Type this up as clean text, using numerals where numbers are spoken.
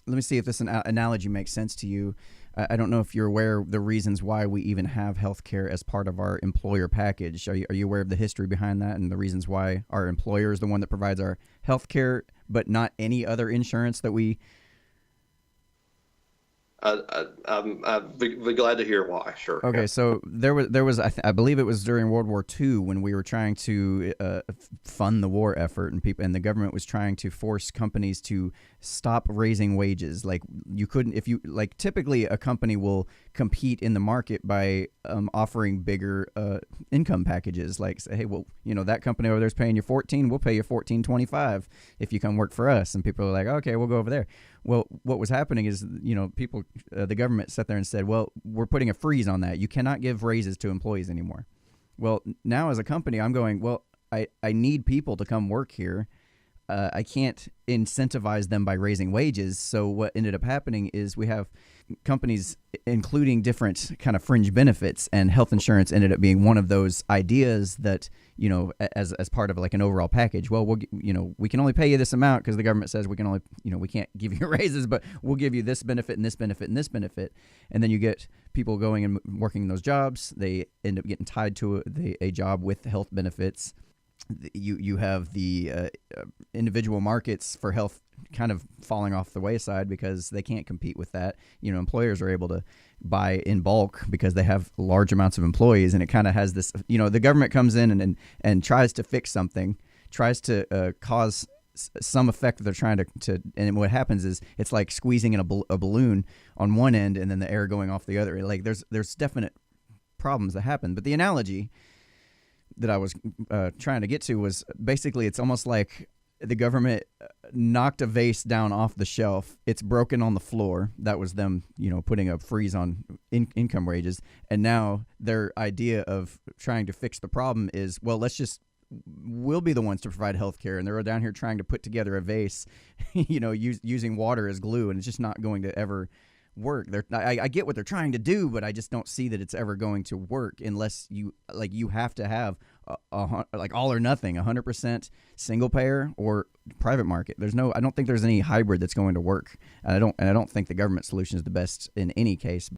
let me see if this analogy makes sense to you. I don't know if you're aware of the reasons why we even have healthcare as part of our employer package. Are you aware of the history behind that and the reasons why our employer is the one that provides our healthcare, but not any other insurance that we? I'd be glad to hear why. Sure. Yeah. Okay, so there was I believe it was during World War II when we were trying to fund the war effort, and the government was trying to force companies to stop raising wages. Like, you couldn't, if you like, typically a company will compete in the market by offering bigger income packages. Like, say, hey, well, that company over there's paying you 14, we'll pay you 14.25 if you come work for us. And people are like, okay, we'll go over there. Well, what was happening is, people, the government sat there and said, well, we're putting a freeze on that. You cannot give raises to employees anymore. Well, now as a company, I'm going, well, I need people to come work here. I can't incentivize them by raising wages. So what ended up happening is we have companies including different kind of fringe benefits, and health insurance ended up being one of those ideas that, as part of like an overall package. Well, we can only pay you this amount because the government says we can only, we can't give you raises, but we'll give you this benefit and this benefit and this benefit. And then you get people going and working those jobs. They end up getting tied to a job with health benefits. You have the individual markets for health kind of falling off the wayside because they can't compete with that. Employers are able to buy in bulk because they have large amounts of employees, and it kind of has this, the government comes in and tries to fix something, tries to cause some effect that they're trying to, and what happens is it's like squeezing in a balloon on one end and then the air going off the other. Like, there's definite problems that happen. But the analogy that I was trying to get to was basically, it's almost like the government knocked a vase down off the shelf. It's broken on the floor. That was them, putting a freeze on income wages. And now their idea of trying to fix the problem is, well, we'll be the ones to provide health care. And they're down here trying to put together a vase, using water as glue, and it's just not going to ever work. I get what they're trying to do, but I just don't see that it's ever going to work unless you have to have like all or nothing, 100% single payer or private market. I don't think there's any hybrid that's going to work. And I don't think the government solution is the best in any case.